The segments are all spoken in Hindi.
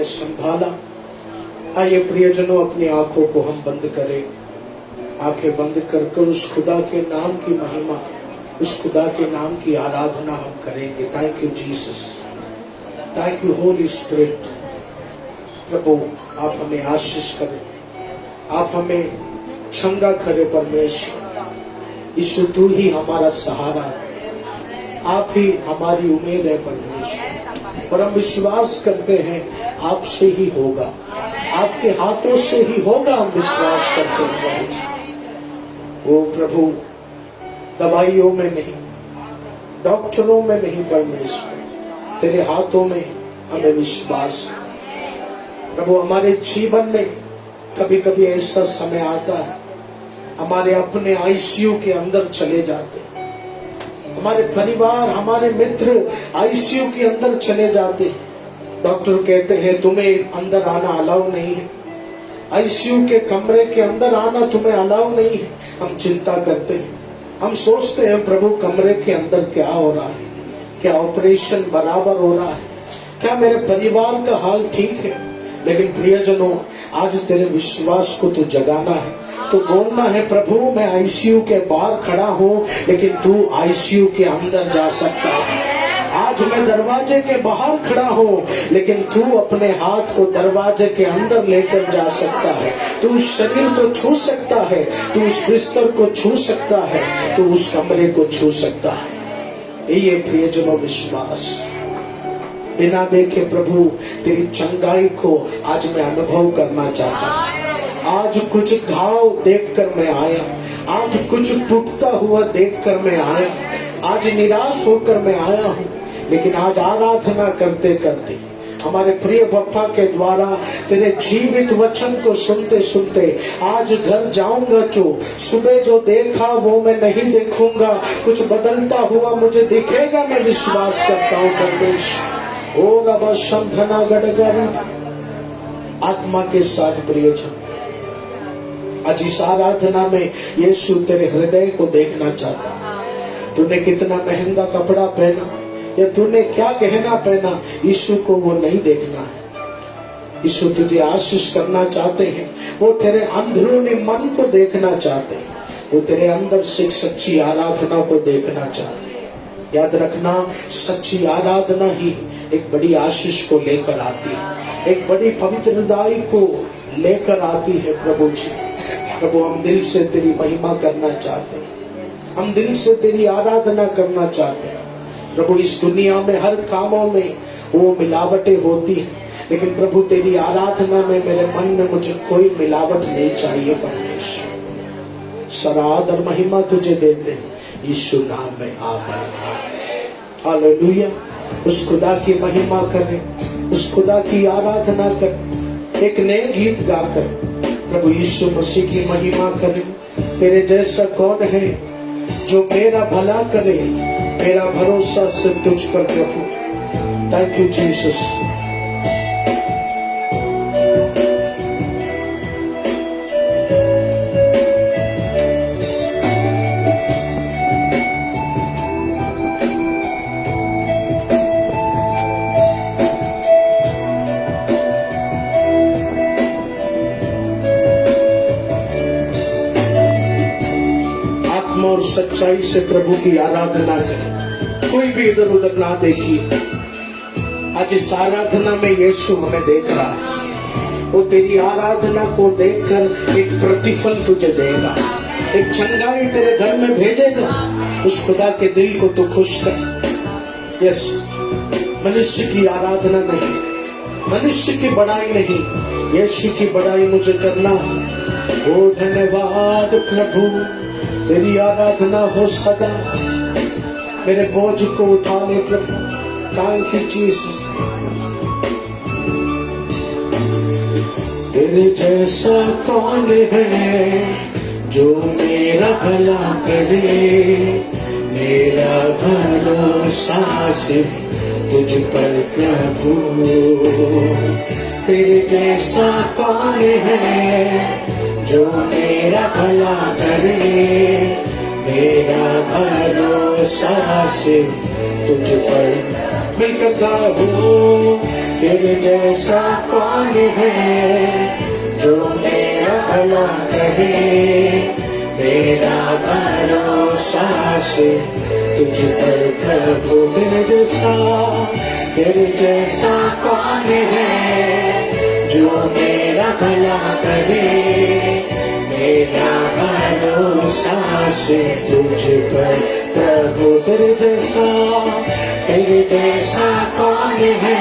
संभाला। आइए प्रियजनों, अपनी आंखों को हम बंद करें। आंखें बंद कर उस खुदा के नाम की महिमा, उस खुदा के नाम की आराधना हम करेंगे। Thank you Jesus, thank you holy spirit. प्रभु आप हमें आशीष करें, आप हमें चंगा करे परमेश्वर। यीशु तू ही हमारा सहारा है, आप ही हमारी उम्मीद है परमेश्वर। और हम विश्वास करते हैं आपसे ही होगा, आपके हाथों से ही होगा। हम विश्वास करते हैं प्रभु। ओ प्रभु, दवाइयों में नहीं, डॉक्टरों में नहीं परमेश्वर, तेरे हाथों में हमें विश्वास है प्रभु। हमारे जीवन में कभी कभी ऐसा समय आता है, हमारे अपने आईसीयू के अंदर चले जाते हैं, हमारे परिवार, हमारे मित्र आईसीयू के अंदर चले जाते हैं। डॉक्टर कहते हैं तुम्हें अंदर आना अलाउ नहीं है, आईसीयू के कमरे के अंदर आना तुम्हें अलाउ नहीं है। हम चिंता करते हैं, हम सोचते हैं प्रभु कमरे के अंदर क्या हो रहा है, क्या ऑपरेशन बराबर हो रहा है, क्या मेरे परिवार का हाल ठीक है। लेकिन प्रियजनों, आज तेरे विश्वास को तो जगाना है, तो बोलना है प्रभु मैं आईसीयू के बाहर खड़ा हूँ, लेकिन तू आईसीयू के अंदर जा सकता है। आज मैं दरवाजे के बाहर खड़ा हूँ, लेकिन तू अपने हाथ को दरवाजे के अंदर लेकर जा सकता है। तू उस शरीर को छू सकता है, तू उस बिस्तर को छू सकता है, तू उस कमरे को छू सकता है। ये प्रियजनों विश्वास, बिना देखे प्रभु तेरी चंगाई को आज मैं अनुभव करना चाहता हूँ। आज कुछ घाव देखकर मैं आया, आज कुछ टूटता हुआ देखकर मैं आया, आज निराश होकर मैं आया हूँ। लेकिन आज आराधना करते करते हमारे प्रिय बप्पा के द्वारा तेरे जीवित वचन को सुनते सुनते आज घर जाऊंगा। जो सुबह जो देखा वो मैं नहीं देखूंगा, कुछ बदलता हुआ मुझे दिखेगा। मैं विश्वास करता हूँ परमेश्वर। ओ रबा शंभना गड़गड़ी आत्मा के साथ प्रियजन, आज इस आराधना में यीशु तेरे हृदय को देखना चाहता है। तूने कितना महंगा कपड़ा पहना या तूने क्या गहना पहना, यीशु को वो नहीं देखना है। यीशु तुझे आशीष करना चाहते हैं, वो तेरे अंदरूनी मन को देखना चाहते हैं, वो तेरे अंदर से सच्ची आराधना को देखना चाहते हैं। याद रखना, सच्ची आराधना ही एक बड़ी आशीष को लेकर आती है, एक बड़ी पवित्रताई को लेकर आती है। प्रभु जी, प्रभु हम दिल से तेरी महिमा करना चाहते हैं, हम दिल से तेरी आराधना करना चाहते हैं। प्रभु इस दुनिया में हर कामों में वो मिलावटें होती हैं, लेकिन प्रभु तेरी आराधना में मेरे मन में मुझे कोई मिलावट नहीं चाहिए परमेश्वर। सराद और महिमा तुझे देते हैं यीशु नाम में, आमीन। हालेलुया। उस खुदा की महिमा करें, उस खुदा की आराधना करें, एक नए गीत गाकर प्रभु यीशु मसीह की महिमा करें। तेरे जैसा कौन है जो मेरा भला करे, मेरा भरोसा सिर्फ तुझ पर प्रभु। Thank you Jesus. और सच्चाई से प्रभु की आराधना करें, कोई भी इधर उधर ना देखिए। आज इस आराधना में यीशु हमें देख रहा है, वो तेरी आराधना को देखकर एक प्रतिफल तुझे देगा, एक चंगाई तेरे घर में भेजेगा। उस खुदा के दिल को तो खुश कर। यस, मनुष्य की आराधना नहीं, मनुष्य की बड़ाई नहीं, यीशु की बड़ाई मुझे करना है। ओ धन्यवाद प्रभु, तेरी आराधना हो सदा। मेरे बोझ को उठा ले प्रभु। Thank you Jesus. तेरे जैसा कौन है जो मेरा भला करे, मेरा भरोसा सिर्फ तुझ पर प्रभु। तेरे जैसा कौन है जो मेरा भला करे, मेरा भरोसा सिर्फ तुझ पर। मिलकर गाओ। तेरे जैसा कौन है जो मेरा भला करे, मेरा भरोसा सिर्फ तुझ पर प्रभु। तेरे जैसा कौन है जो मेरा भला करे, मेरा भरोसा सिर्फ तुझ पर प्रभु। तेरे जैसा कौन है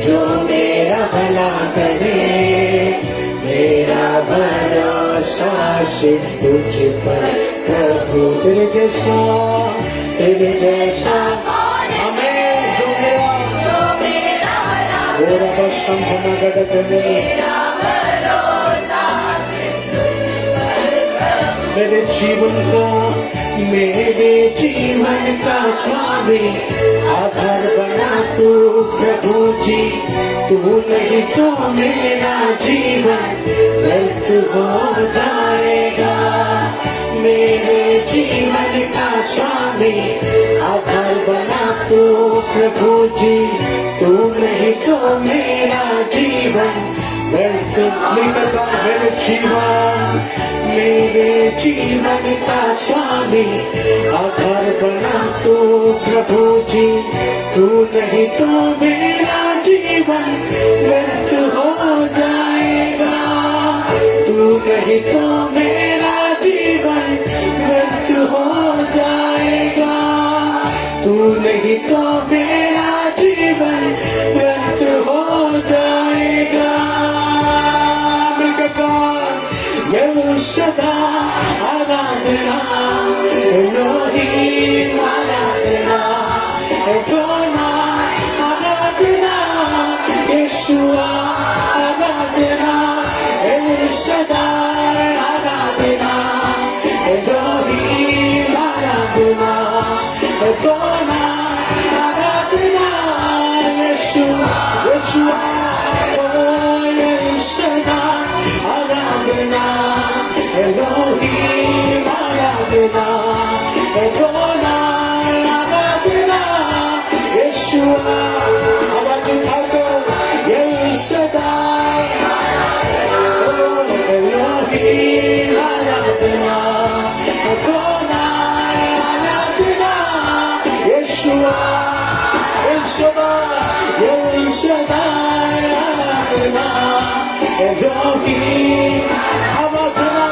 जो मेरा भला करे, मेरा भरोसा सिर्फ तुझ पर प्रभु। तेरे जैसा हमें जो मेरा भला मेरे जीवन का स्वामी आधार बना तू प्रभु जी। तू नहीं तो मेरा जीवन व्यर्थ हो जाएगा। मेरे जीवन का स्वामी आधार बना तू प्रभु जी। तू नहीं तो मेरा जीवन व्यर्थ। मेरे जीवन का स्वामी आधार बना तू प्रभु जी। तू नहीं तो मेरा जीवन व्यर्थ हो जाएगा। तू नहीं तो मेरा जीवन व्यर्थ हो जाएगा। तू नहीं तो मेरा जीवन व्यर्थ हो जाएगा। सदा आराधना एलोहीम आराधना एडोनाय आराधना यीशुआ आराधना एल शदाय आराधना एलोहीम आराधना एडोनाय आराधना यीशुआ एल शदाय आराधना एलोहीम आराधना एडोनाय आराधना यीशुआ। आवाज उठाकर एल शदाय एलोहीम आराधना एडोनाय आराधना यीशुआ। एल शदाय आराधना एलोहीम आराधना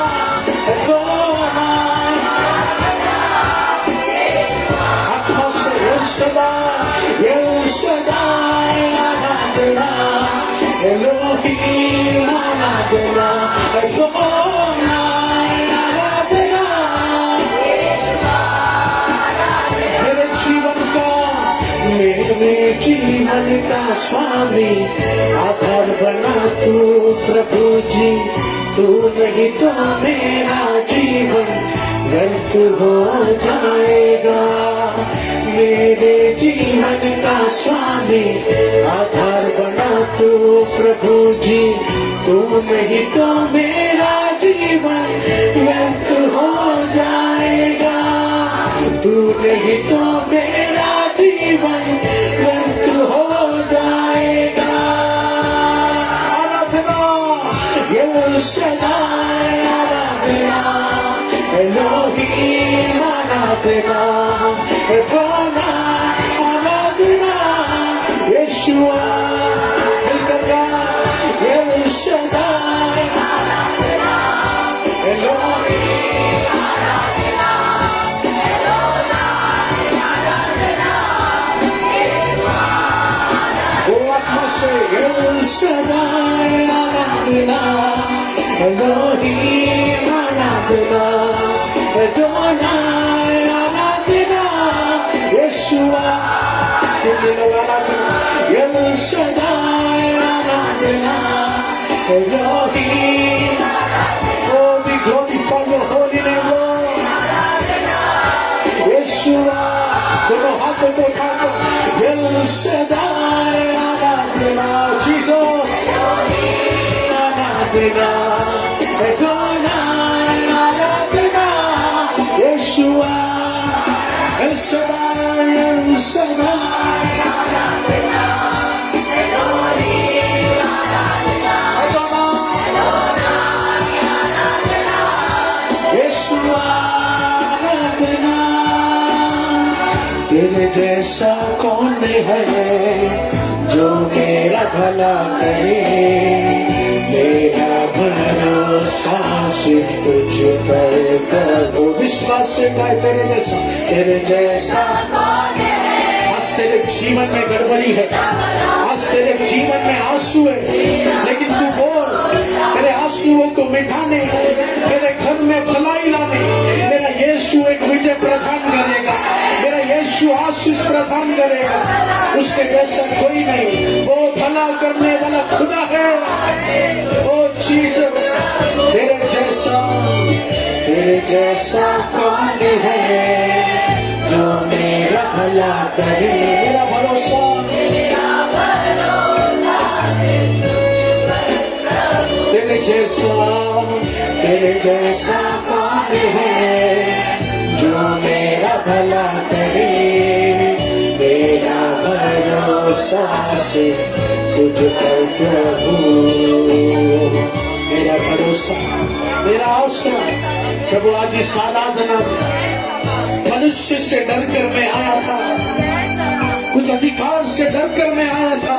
एडोनाय। आत्मा से एल शदाय आराधना एलोहीम आराधना एडोनाय आराधना। मेरे जीवन का स्वामी आधार बना तू प्रभु जी। तू नहीं तो मेरा जीवन व्यर्थ हो जाएगा। मेरे जीवन का स्वामी आधार बना तू प्रभु जी। तू नहीं तो मेरा जीवन व्यर्थ हो जाएगा। तू नहीं तो मेरा जीवन व्यर्थ हो जाएगा। आराधना एल शदाय आराधना एलोहीम आराधना एडोनाय आराधना यीशुआ। एल शदाय आराधना एलोहीम आराधना एडोनाय आराधना यीशुआ। वो आत्मा से एल शदाय आराधना एलोहीम आराधना एडोनाय आराधना यीशुआ। एल शदाय आराधना Elohim. Oh, we glorify your holy name, Lord. Yeshua, दोनों हाथों को उठाकर एल शदाय आराधना Jesus आराधना एडोनाय आराधना यीशुआ। एल शदाय El Shaddai, तेरे जैसा कौन है जो मेरा भला करे, मेरा भरोसा सिर्फ तुझ पर प्रभु। विश्वास से गाए तेरे जैसा कौन है। आज तेरे जीवन में गड़बड़ी है, आज तेरे जीवन में आंसू है, लेकिन तू बोल, तेरे आंसुओं को मिटाने, तेरे घर में भलाई लाने मेरा यीशु एक विजय प्रदान करेगा, मेरा यीशु आशीष प्रदान करेगा। उसके जैसा कोई नहीं, वो भला करने वाला खुदा है। ओ जीसस, तेरे जैसा कौन है जो मेरा भला करे, मेरा भरोसा तेरे जैसा कौन है जो मेरा भला करे, मेरा भरोसा सिर्फ तुझ पर प्रभु। मेरा भरोसा, मेरा आशा प्रभु, आज इस आराधना मनुष्य से डर कर मैं आया था, कुछ अधिकार से डर कर मैं आया था,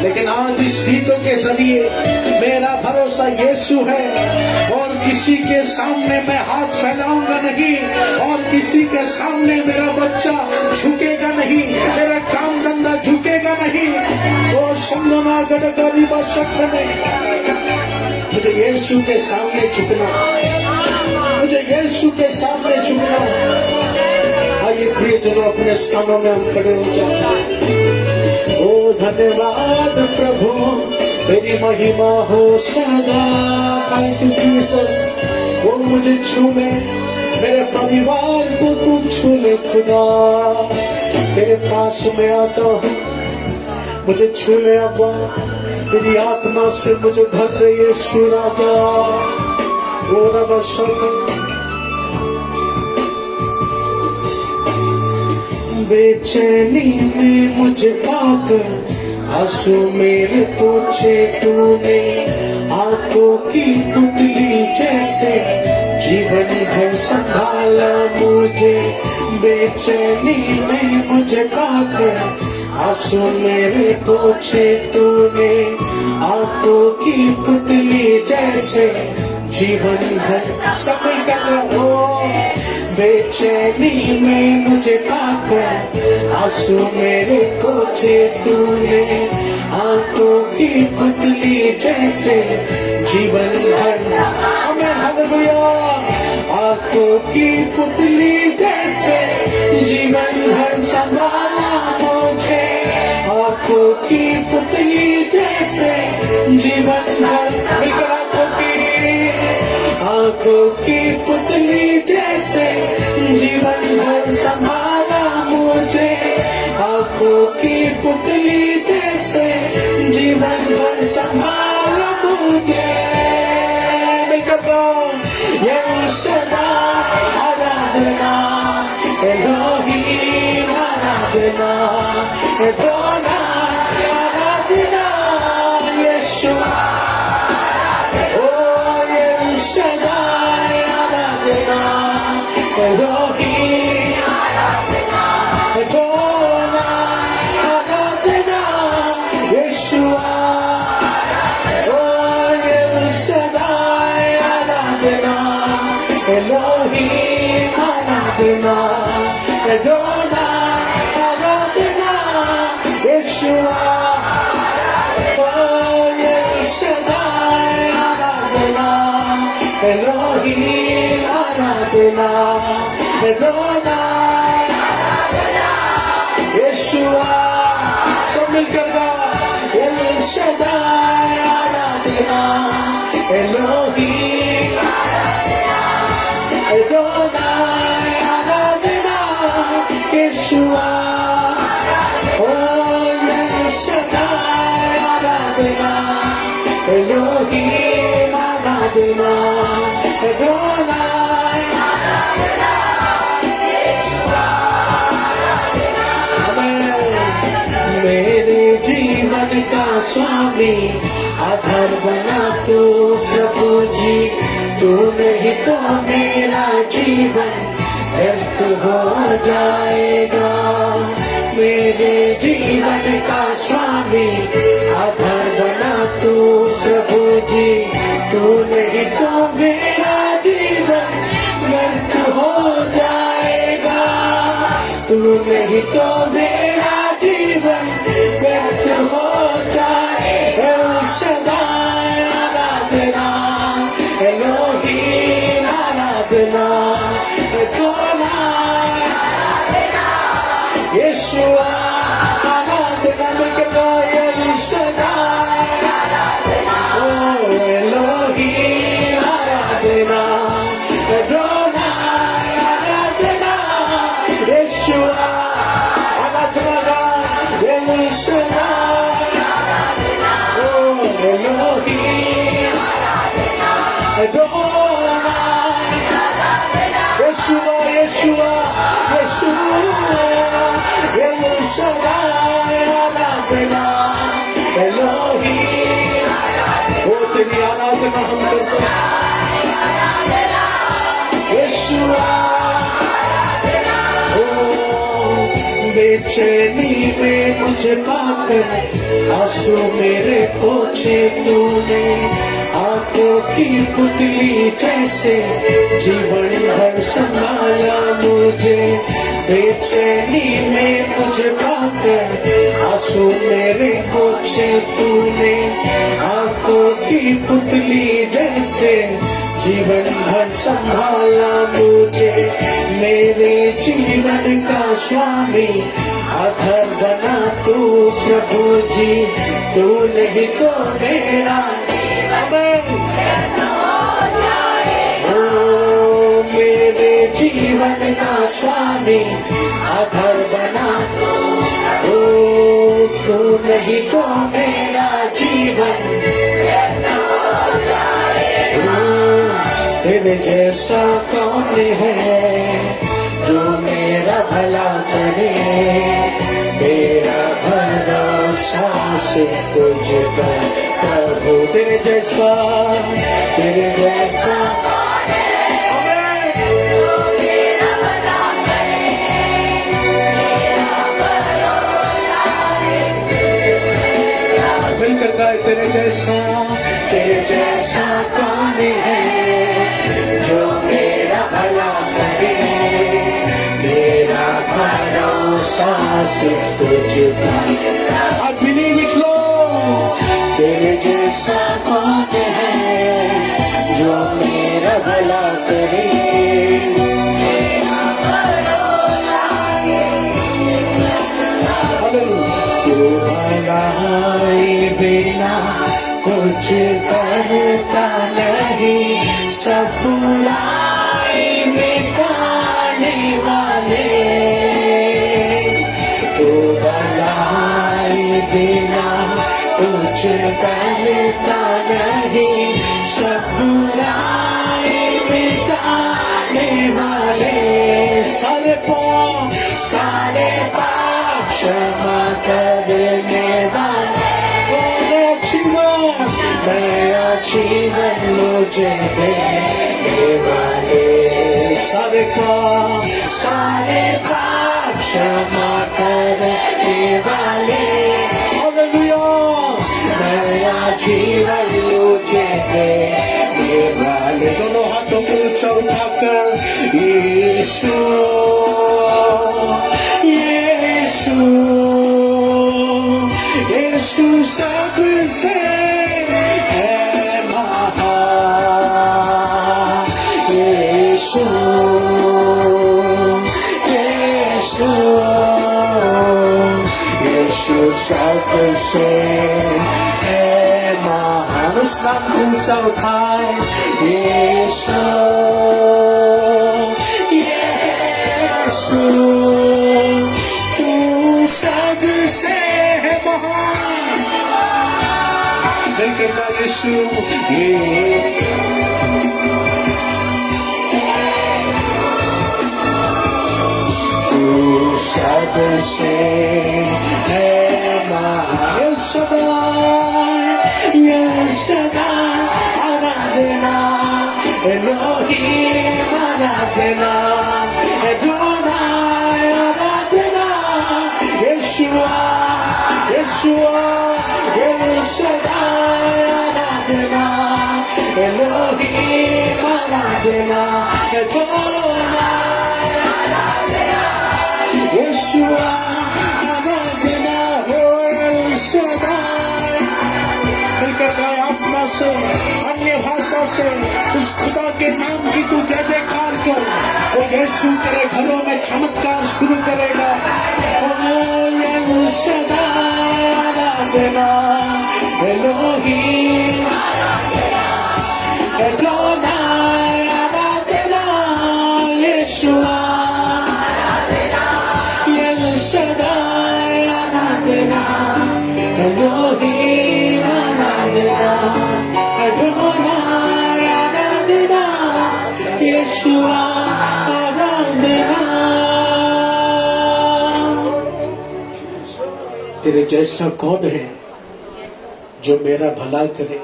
लेकिन आज इस गीतों के जरिए मेरा भरोसा यीशु है। और किसी के सामने मैं हाथ फैलाऊंगा नहीं, और किसी के सामने मेरा बच्चा झुकेगा नहीं, मेरा काम धंधा झुकेगा नहीं। वो शंभना गड़गड़ी बशक्र नहीं, मुझे यीशु के सामने झुकना, मुझे यीशु के सामने झुकना। आइए प्रियजनों, अपने स्थानों में हम खड़े हो जाते। ओ धन्यवाद प्रभु, तेरी महिमा हो सदा। Thank you Jesus. वो मुझे छू ले, मेरे परिवार को तू छू ले खुदा। तेरे पास में आता हूँ, मुझे छू ले अब्बा, तेरी आत्मा से मुझे भर दे यीशु राजा। ओ रब शरण, बेचैनी में मुझे पाकर आंसू मेरे पोछे तूने, आंखों की पुतली जैसे जीवन भर संभाला मुझे। बेचैनी में मुझे पाकर आंसू मेरे पोछे तूने, आंखों की पुतली जैसे जीवन भर। सब मिलकर हो, बेचैनी में मुझे पाकर आंसू मेरे पोछे तूने, आंखों की पुतली जैसे जीवन भर। हमें हालेलुया। आंखों की पुतली जैसे जीवन भर संभाला मुझे, आंखों की पुतली जैसे जीवन भर। मिलकर आंखों की पुतली जैसे जीवन भर संभाला मुझे, आंखों की पुतली जैसे जीवन भर संभाला मुझे। मिलकर यीशु सदा आराधना, एलोहीम आराधना, एडोना आराधना, यीशु Elohim Adonai, Adonai, Yeshua, oh El Shaddai Adonai, Elohim Adonai, Adonai, Adonai, Yeshua, oh El Shaddai Adonai, Elohim Adonai, यीशुआ। सब मिलकर एल शदाई आराधना, एलोहीम एडोनाई आराधना, यीशुआ। ओ एल शदाई आराधना, एलोहीम आराधना, एडोनाई स्वामी, आधार बना तू प्रभु जी, तू नहीं तो मेरा जीवन व्यर्थ हो जाएगा। मेरे जीवन का स्वामी, आधार बना तू प्रभु जी, तू नहीं तो मेरा जीवन व्यर्थ हो जाएगा। तू नहीं तो मेरा जीवन व्यर्थ हो जाएगा। एल शदाय आराधना, एलोहीम आराधना, एडोनाय यीशुआ आराधना, मिलकर गाएं एल शदाय, ओ एलोहीम आराधना, एडोनाय आराधना, यीशुआ आराधना, एल शदाय, ओ एलोहीम एडोनाय, यीशुआ यीशुआ यीशुआ, एल शदाय आराधना, एलोहीम, ओ तेरी आराधना हम करते हैं यीशुआ। ओ बेचैनी में मुझे पाकर आंसू मेरे पोछे तूने, आंखों की पुतली जैसे जीवन भर संभाला मुझे। बेचैनी में मुझे पाकर आंसू मेरे पोछे तूने, आंखों की पुतली जैसे जीवन भर संभाला मुझे। मेरे जीवन का स्वामी, आधार बना तू प्रभु जी, तू नहीं तो मेरा ओ मेरे जीवन का स्वामी, आधार बना ओ तू नहीं तो मेरा जीवन। तेरे जैसा कौन है जो मेरा भला करे, मेरा भरोसा सिर्फ तुझ पर प्रभु। तेरे जैसा मिलकर गाए तेरे जैसा कौन है जो मेरा भला करे, मेरा भरोसा सिर्फ तुझ पर। आप बिलीव लिख लो, तेरे जैसा कौन है जो मेरा भला करे, तू भलाई बिना कुछ करता नहीं, सब बुराई मिटाने वाले। तू भलाई बिना कुछ करता नहीं, सब बुराई मिटाने वाले। सारे पाप क्षमा करने वाले, नया जीवन मुझे देने वाले। सारे पाप क्षमा करने वाले, हालेलुया, नया जीवन मुझे देने वाले। दोनों हाथों को ऊंचा उठाकर यीशु यीशु यीशु सबसे है महान। यीशु यीशु यीशु सबसे है महान। उस नाम को ऊंचा उठाए, यीशु यीशु तू सबसे है महान। कहना यीशु तू सबसे है El Shaddai, El Shaddai, Aradhana, Elohim, Aradhana, Adonai, Aradhana, Yeshua, Yeshua, El Shaddai, Aradhana, Elohim, Aradhana, Adonai, Yeshua, Aradhana, El Shaddai. मिलकर गाए आत्मा से, अन्य भाषा से उस खुदा के नाम की तू जय जयकार कर। वो यीशु तेरे घरों में चमत्कार शुरू करेगा। El Shaddai, Aradhana, Elohim, Adonai, Aradhana, Yeshua, El Shaddai, Aradhana, Elohim, Aradhana, Adonai, Aradhana, Yeshua, Aradhana। तेरे जैसा कौन है जो मेरा भला करे?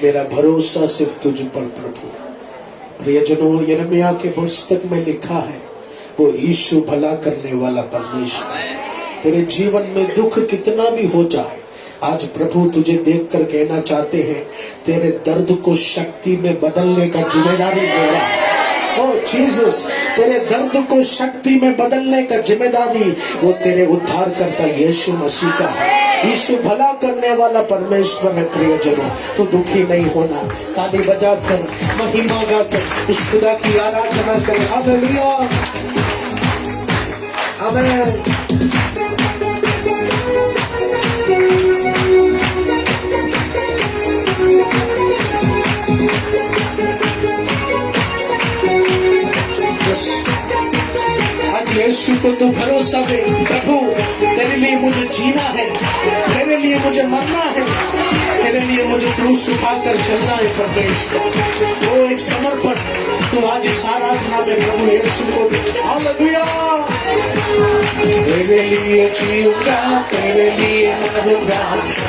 मेरा भरोसा सिर्फ तुझ पर प्रभु। प्रियजनों, यिर्मयाह के पुस्तक में लिखा है वो यीशु भला करने वाला परमेश्वर। तेरे जीवन में दुख कितना भी हो जाए, आज प्रभु तुझे देखकर कहना चाहते हैं तेरे दर्द को शक्ति में बदलने का जिम्मेदारी मेरा। ओ जीसस, तेरे दर्द को शक्ति में बदलने का जिम्मेदारी वो तेरे उद्धारकर्ता यीशु मसीह का है। यीशु भला करने वाला परमेश्वर है। प्रियजनों, तो दुखी नहीं होना। ताली बजाकर, महिमा गाकर उस खुदा की आराधना करें। हालेलुया, आमीन। आज यीशु को तू भरोसा दे। प्रभु, तेरे लिए मुझे जीना है, तेरे लिए मुझे मरना है, तेरे लिए मुझे क्रूस उठाकर चलना है। परमेश्वर, वो एक समर्पण तू आज इस आराधना में प्रभु यीशु को दे। हालेलुया। तेरे लिए जीऊंगा, तेरे लिए मरूंगा,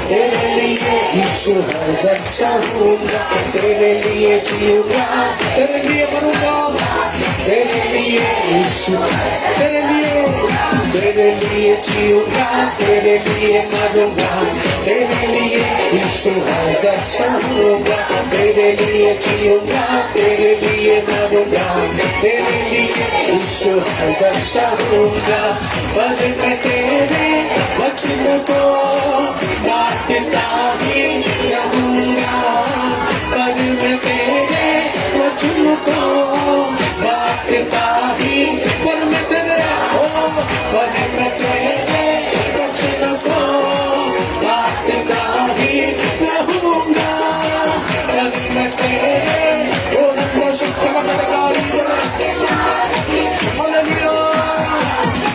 तेरे लिए यीशु हर दम सहूंगा। तेरे लिए जीऊंगा, तेरे लिए मरूंगा, तेरे लिए यीशु, तेरे लिए जीऊंगा, तेरे लिए मरूंगा, तेरे लिए यीशु हर दम सहूंगा। तेरे लिए जीऊंगा, तेरे लिए मरूंगा, तेरे लिए यीशु हर दम सहूंगा। पर मैं तेरे वचन को बांटता ही रहूंगा, पर मैं तेरे वचन को बांटता ही, पर मैं तेरे वचन को बांटता ही रहूंगा, पर मैं तेरे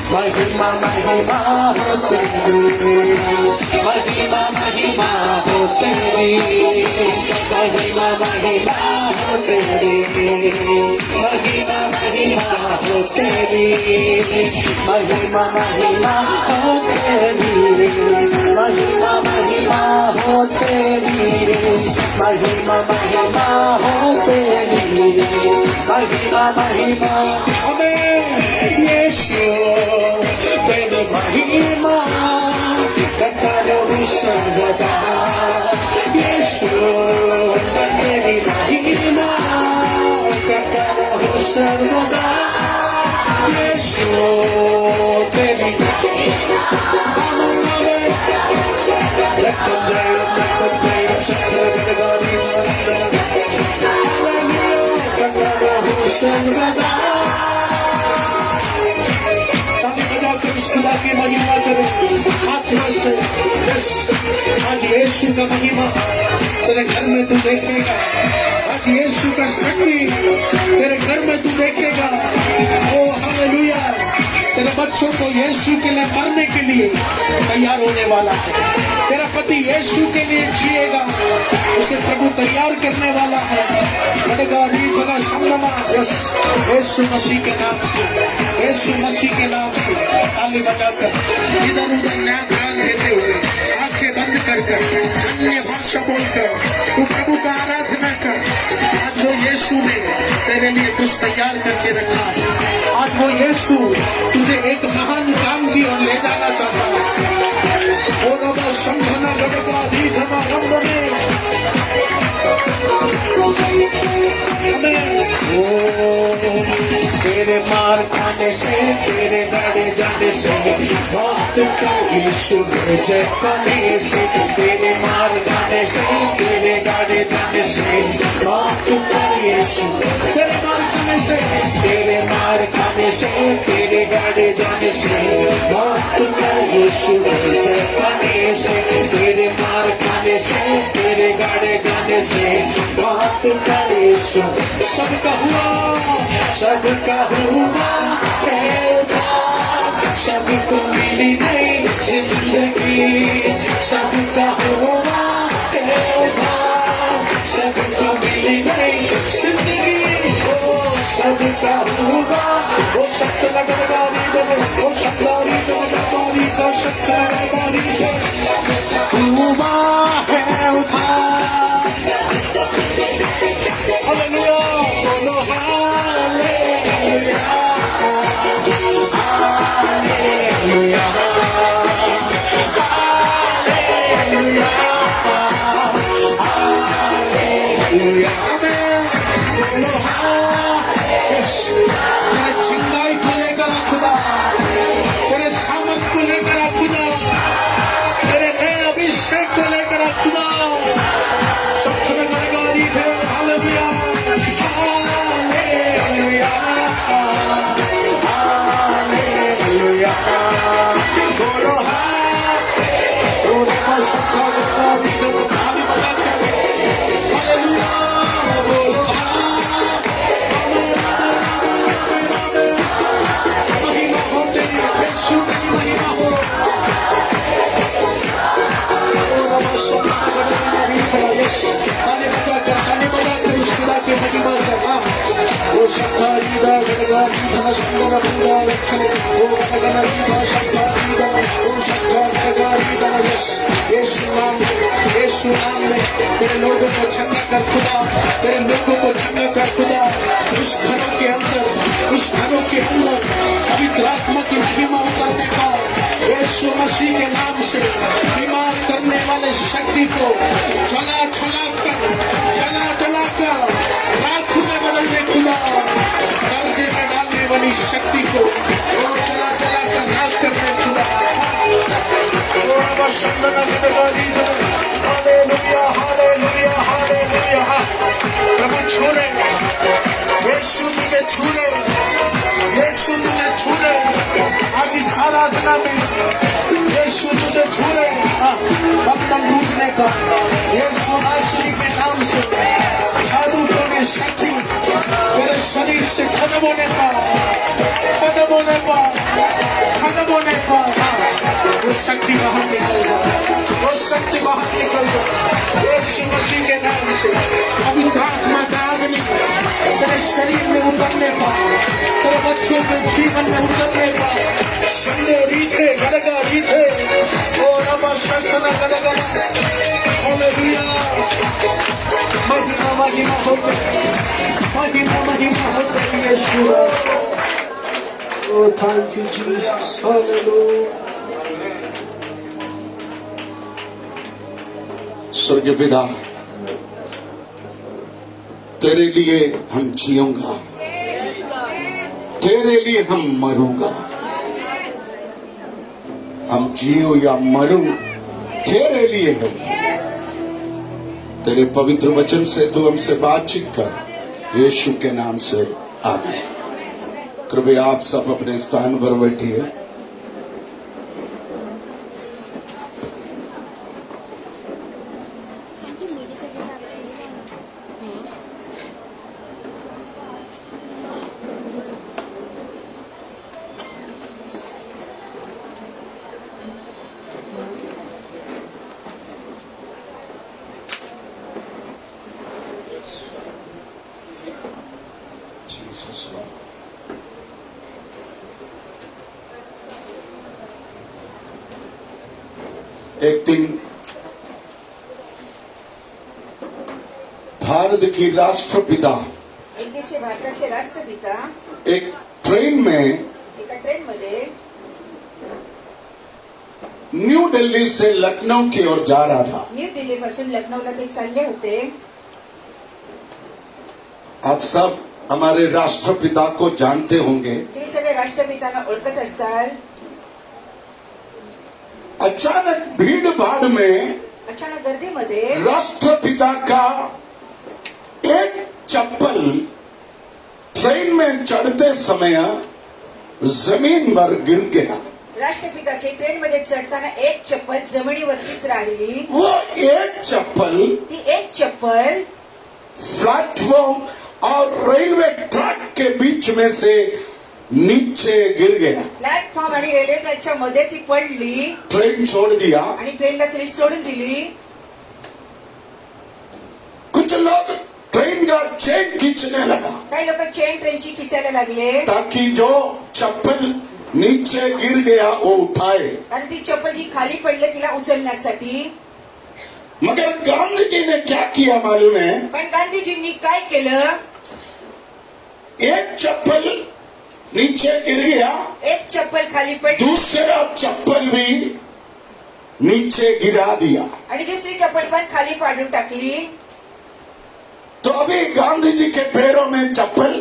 महिमा महिमा हो तेरी, महिमा महिमा हो तेरी, महिमा महिमा हो तेरी, महिमा महिमा हो तेरी, महिमा महिमा हो तेरी, महिमा महिमा हो तेरी, महिमा महिमा हो तेरी, महिमा महिमा हमें यीशु तेरी महिमा करता रहूं सर्वदा। यीशु तेरी महिमा करता रहूं सर्वदा। यीशु तेरी सर्वदा। खुदा की महिमा करें आत्मा से। बस आज यीशु का महिमा तेरे घर में तू देखेगा। आज यीशु का शक्ति तेरे घर में तू देखेगा। ओ हालेलुया। तेरे बच्चों को यीशु के लिए मरने के लिए तैयार होने वाला है। तेरा पति यीशु के लिए जिएगा, उसे प्रभु तैयार करने वाला है। बड़ेगा रीत होगा यस, यीशु मसीह के नाम से, यीशु मसीह के नाम से ताली बजाकर इधर उधर नया ध्यान देते हुए आंखें बंद कर अन्य भाषा बोलकर तू प्रभु का आराधना कर। आज वो यीशु ने तेरे लिए कुछ तैयार करके रखा है। आज वो यीशु तुझे एक महान काम की ओर ले जाना चाहता है। वो रबा संघना गड़का दी धमा रंग में तेरे मार खाने से, तेरे गाड़े जाने से, मौत का यीशु जय पाने से, तेरे मार खाने से, तेरे गाड़े जाने से, मौत का यीशु, तेरे मार खाने से, तेरे मार खाने से, तेरे गाड़े जाने से, मौत का यीशु जय पाने से, तेरे मार खाने से, तेरे गाड़े जाने से, मौत का यीशु। सबका हुआ, सबका हुआ सबको मिली नई जिंदगी, सबका हुआ सबको मिली नई जिंदगी। सबका हुआ वो शब्द लगवारी दो, वो शब्दारी दो लगवारी का शब्द लगवारी दो हुआ है उधार। हालेलुया, बोलो हालेलुया, हालेलुया, हालेलुया, हालेलुया, आमेन। बोलो तेरे चिंगाई को लेकर खुदा, तेरे सामर्थ को लेकर खुदा, तेरे नए अभिषेक को लेकर खुदा, सब तुम्हें गणगारी है। हालेलुया, हालेलुया, हालेलुया, बोलो हालेलुया, बोलो यीशु नाम में तेरे लोगों को चंगा कर खुदा, तेरे लोगों को चंगा कर खुदा। उस घरों के अंदर, उस घरों के अंदर पवित्र आत्मा की महिमा उतरने का यीशु मसीह के नाम से बीमार करने वाले शक्ति को चला चला कर राख में बदलने खुदा, दर्जे में डालने वाली शक्ति को चला कर राख करने खुदा। Hallelujah, hallelujah, hallelujah. प्रभु छू रहे, यीशु तुझे छू रहे, यीशु तुझे छू रहे। आज इस आराधना में यीशु तुझे छू रहे। बंधन टूटने का यीशु नासरी के नाम से जादू टोने शक्ति तेरे शरीर से खत्म होने का, खत्म होने का, खत्म होने का। वो शक्ति बाहर निकल जाए, वो शक्ति बाहर निकल जाए यीशु मसीह के नाम से। पवित्र आत्मा का अग्नि तेरे शरीर में उतरने का, तेरे बच्चों के जीवन में उतरने का। संडे रीते गड़गा रीते ओ नमा शक्तना गड़गा। हालेलुया, महिमा महिमा होते, महिमा महिमा होते यीशु। Oh, thank you, Jesus. Hallelujah. स्वर्गीय पिता, तेरे लिए हम जिऊंगा, तेरे लिए हम मरूंगा। हम जियो या मरूं तेरे लिए हो। तेरे पवित्र वचन से तू हमसे बातचीत कर, यीशु के नाम से आमीन। कृपया आप सब अपने स्थान पर बैठिए। Jesus' name. एक दिन भारत की राष्ट्रपिता एक दिवशी भारताचे राष्ट्रपिता एक ट्रेन में एका ट्रेनमध्ये न्यू दिल्ली से लखनऊ की ओर जा रहा था. न्यू दिल्ली पासून लखनौला ते चालले होते. आप सब हमारे राष्ट्रपिता को जानते होंगे. तुम्ही सगळे राष्ट्रपितांना ओळखत असताल. अचानक भीड़ भाड़ में अचानक गर्दीमध्ये राष्ट्रपिता का एक चप्पल ट्रेन में चढ़ते समय जमीन पर गिर गया. राष्ट्रपिताचे ट्रेनमध्ये चढताना एक चप्पल जमिनीवरतीच राहिली. वो एक चप्पल ती एक चप्पल प्लेटफॉर्म और रेलवे ट्रैक के बीच में से नीचे गिर गया. प्लॅटफॉर्म आणि रेल्वे ट्रॅकच्या मध्ये ती पडली ट्रेन छोड़ दिया. आणि ट्रेनला सगळी सोडून दिली. कुछ लोग ट्रेन का चेन खींचने लगा काही लोक चेन ट्रेनची खिसायला लागले ताकि जो चप्पल नीचे गिर गया वो उठाए. कारण ती चप्पल जी खाली पडली तिला उचलण्यासाठी. मगर गांधी जी ने क्या किया मालूम है. पण गांधीजींनी काय केलं. एक चप्पल नीचे गिर गया, एक चप्पल खाली पडली दूसरा चप्पल भी नीचे गिरा दिया. आणि दुसरी चप्पल पण खाली पाडून टाकली. तो अभी गांधी जी के पैरों में चप्पल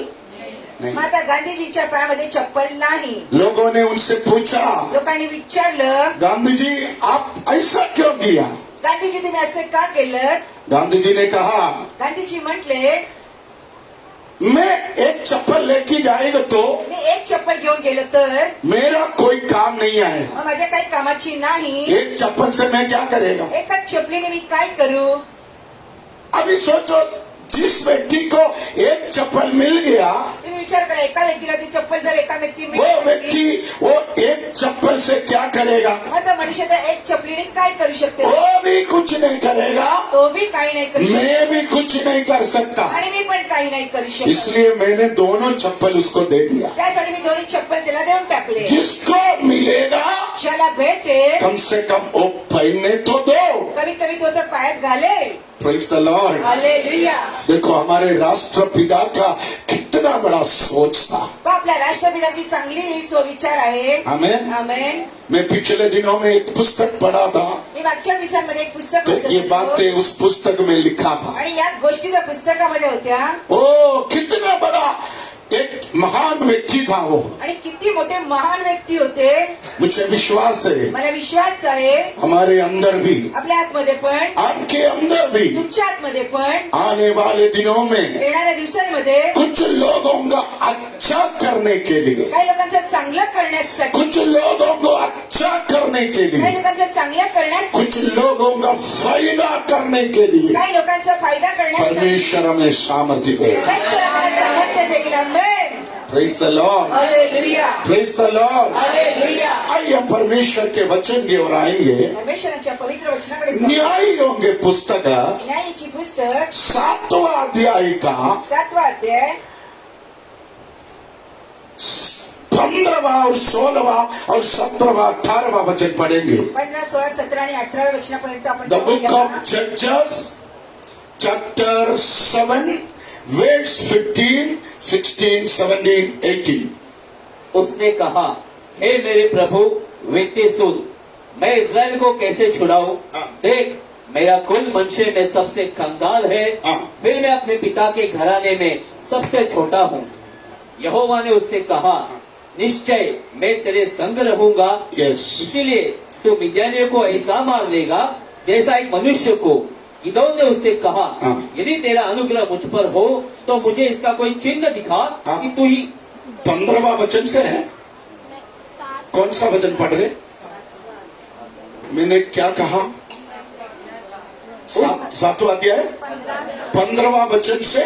नहीं. मग आता गांधीजींच्या पायामध्ये चप्पल नाही. लोगों ने उनसे पूछा, लोकांनी विचारलं गांधी जी आप ऐसा क्यों किया. गांधीजी तुम्ही असं का केलं. गांधी जी ने कहा, गांधीजी म्हटले मैं एक चप्पल लेके जाएगा तो मी एक चप्पल घेऊन गेलो तर मेरा कोई काम नहीं आएगा. मग माझ्या काही कामाची नाही. एक चप्पल से मैं क्या करेगा. एकाच चपलीने मी काय करू. अभी सोचो, जिस व्यक्ति को एक चप्पल मिल गया, तुम्ही विचार करा एका व्यक्तीला ती चप्पल जर एका व्यक्ती वो व्यक्ति वो एक चप्पल से क्या करेगा. मग तो मनुष्य त्या एक चपलीने काय करू शकते. वो भी कुछ नहीं करेगा, तो भी काही नाही करू शकतो मैं भी कुछ नहीं कर सकता. आणि मी पण काही नाही करू शकत. इसलिए मैंने दोनों चप्पल उसको दे दिया. त्यासाठी मी दोन्ही चप्पल त्याला देऊन टाकले. जिसको मिलेगा ज्याला भेटेल कम से कम वो पहनने तो दो. कमीत कमी तो तर पायात घालेल. Praise the Lord. हालेलुया. देखो हमारे राष्ट्रपिता का कितना बड़ा सोच था. आपल्या राष्ट्रपिताची चांगली विचार आहे. आमेन. आमेन. मैं पिछले दिनों में एक पुस्तक पढ़ा था. मी मागच्या दिवसांमध्ये एक पुस्तक तो वाचत ये होतो. बातें उस पुस्तक में लिखा था. आणि या गोष्टी त्या पुस्तकामध्ये होत्या. ओ कितना बड़ा एक महान व्यक्ति था वो. आणि किती मोठे महान व्यक्ती होते. मुझे विश्वास है मला विश्वास आहे हमारे अंदर भी, आपल्या आतमध्ये पण आपके अंदर भी तुमच्या आतमध्ये पण आने वाले दिनों में येणाऱ्या दिवसांमध्ये कुछ लोगों का अच्छा करने के लिए, काही लोकांचं चांगलं करण्यासाठी, कुछ लोगों को अच्छा करने के काही लिए, लोकांचं चांगलं करण्यासाठी, कुछ लोगों का फायदा करने के लिए काही लोकांचा फायदा करण्यासाठी परमेश्वर हमें सामर्थ्य दे. परमेश्वर आम्हाला सामर्थ्य देईल. Amen. Praise the Lord. Hallelujah. Praise the Lord. Hallelujah. आइए हम परमेश्वर के वचन की ओर आएंगे. परमेश्वराच्या पवित्र वचनाकडे जाऊ. न्यायियों के पुस्तक न्यायाची पुस्तक 7वां अध्याय का 7वां अध्याय 15वां और 16वां और 17वां 18वां वचन पढ़ेंगे. 15, 16, 17 आणि 18 वचनापर्यंत आपण द बुक जाऊया. ऑफ जजेस चैप्टर 7 वर्स 15, 16, 17, 18. उसने कहा, हे मेरे प्रभु विनती सुन, मैं इस्राएल को कैसे छुड़ाऊं. हाँ। देख मेरा कुल मनुष्य में सबसे कंगाल है. हाँ। फिर मैं अपने पिता के घराने में सबसे छोटा हूँ. यहोवा ने उससे कहा, निश्चय मैं तेरे संग रहूंगा. यस. इसीलिए तू मिद्यानियों को ऐसा मार लेगा जैसा एक मनुष्य को. गिदोन ने उससे कहा, हाँ। यदि तेरा अनुग्रह मुझ पर हो तो मुझे इसका कोई चिन्ह दिखा हाँ। कि तू ही 15वां वचन से है. कौन सा वचन पढ़ रहे. मैंने क्या कहा. 7वां अध्याय 15वां वचन से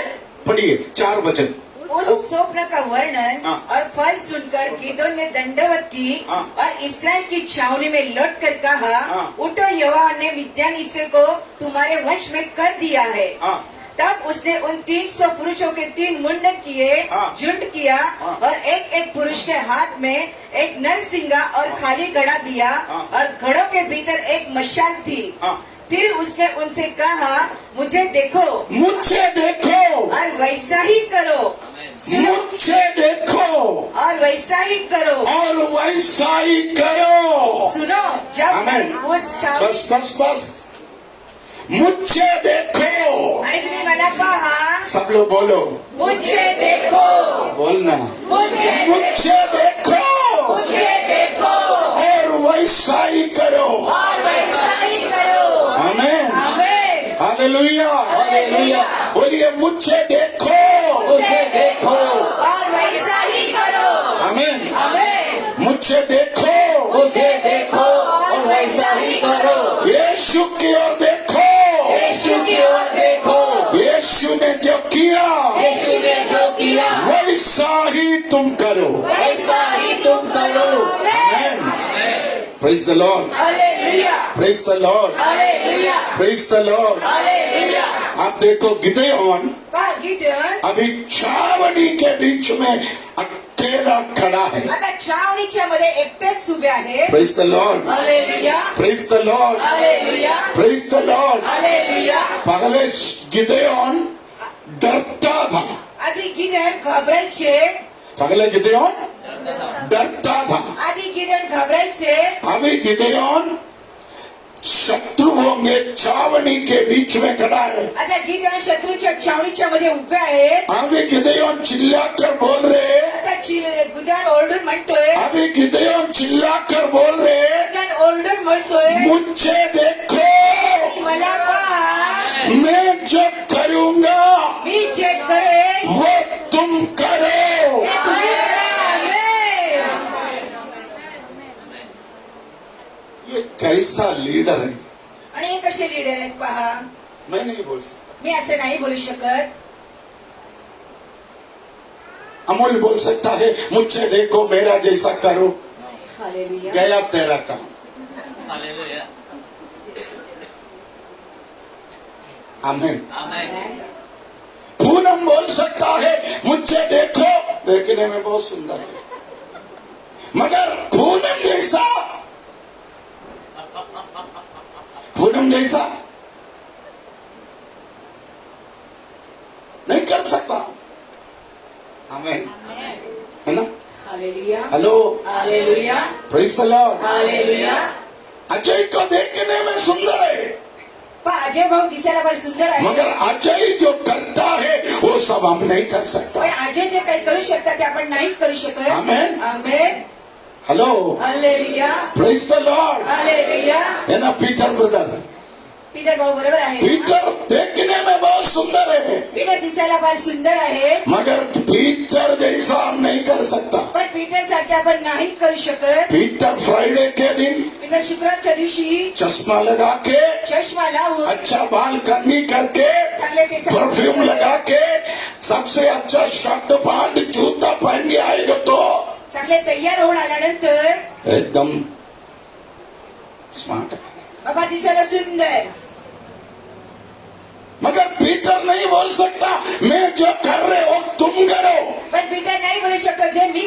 पढ़िए. 4 वचन. उस स्वप्न का वर्णन हाँ। और फल सुनकर गिदोन ने दंडवत की हाँ। और इस्राएल की छावनी में लौट कर कहा, हाँ। उठो, यहोवा ने मिद्यान इस्राएल को तुम्हारे वश में कर दिया है. हाँ. तब उसने उन 300 पुरुषों के 3 मुंडन किए, हाँ। झुंड किया हाँ। और एक एक पुरुष के हाथ में एक नरसिंगा और खाली घड़ा दिया हाँ। और घड़ों के भीतर एक मशाल थी। हाँ। फिर उसने उनसे कहा, मुझे देखो मुझे देखो, और वैसा ही करो। सुनो, मुझे देखो और वैसा ही करो। और वैसा ही करो। सुनो, जब आमेन। उस चावल बस बस बस, मुझे देखो। आणि तुम्ही मला पहा, सब लोग बोलो, मुझे देखो, बोलना, मुझे मुझे देखो मुझे देखो और वैसा ही करो। और वैसा ही करो। आमेन, आमेन। हालेलुया। हालेलुया। बोलिए, मुझे देखो। मुझे देखो, और वैसा ही करो। आमेन। आमेन। मुझे देखो, मुझे देखो और वैसा ही करो। यीशु की ओर देखो। यीशु की ओर देखो, यीशु ने जो किया यीशु ने जो किया वैसा ही तुम करो। वैसा ही तुम करो। Amen. Praise the Lord, hallelujah, praise the Lord, hallelujah, praise the Lord. Hallelujah. आप देखो, गिदेओन पहा, गिdeon अभी छावनी के बीच में अकेला खड़ा है। आता छावणीच्या मध्ये एकटेच उभे आहेत. Praise the Lord, hallelujah, praise the Lord, hallelujah, praise the Lord. Hallelujah. पहले गिदेओन डरता था। आधी गिdeon घाबरायचे, पहले गिदेओन डरता था। आधी गिdeon घाबरायचे. अभी गिदेओन शत्रु होंगे छावनी के बीच में खड़ा है। आता गिdeon शत्रूच्या छावणीच्या मध्ये उभे आहेत. अभी गिदेओन चिल्लाकर बोल रहे, आता गिdeon ओरडून म्हणतोय, अभी गिदेओन चिल्लाकर बोल रहे, गिdeon ओरडून म्हणतोय, मुझे देखो, मला पहा, मैं जो करूंगा मी जे करेन वो तुम करो। ते तुम्ही करा. आमेन. ये कैसा लीडर है, आणि हे कसे लीडर आहेत पहा. मैं नहीं बोल सकता। मी असं नाही बोलू शकत. अमूल बोल सकता है, मुझे देखो, मेरा जैसा करो, हालेलुया. गया तेरा काम। हालेलुया। आमीन। आमेन। पूनम बोल सकता है, मुझे देखो, देखने में बहुत सुंदर है, मगर पूनम जैसा, पूनम जैसा नहीं कर सकता। आमीन, है ना? Hallelujah, hello, hallelujah, praise the Lord. Hallelujah. Ajay को देखने में सुंदर है, पहा, अजय भाऊ दिसायला फार सुंदर आहे, मगर अजय जो करता है वो सब हम नहीं कर सकता। पण अजय जे काही करू शकतात ते आपण नाही करू शकत. Amen. Amen. Hello, hallelujah, praise the Lord. Hallelujah. है ना पीटर ब्रदर? पीटर भाऊ बरोबर आहे. पीटर देखने में बहुत सुंदर है, पीटर दिसायला फार सुंदर आहे, मगर पीटर जैसा हम नहीं कर सकता। पण पीटर सारखे आपण नाही करू शकत. पीटर फ्राइडे के दिन पीटर शुक्रवारच्या दिवशी चश्मा लगा के, चष्मा लावून, अच्छा बाल करनी करके, चांगले केस परफ्यूम लगा के, सबसे अच्छा शर्ट पैंट जूता पहन के आएगा तो चांगले तयार होऊन आल्यानंतर एकदम स्मार्ट है। बाबा दिसायला सुंदर. मगर पीटर नहीं बोल सकता, मैं जो कर रहे हो तुम करो। पण पीटर नाही बोलू शकत, जे मी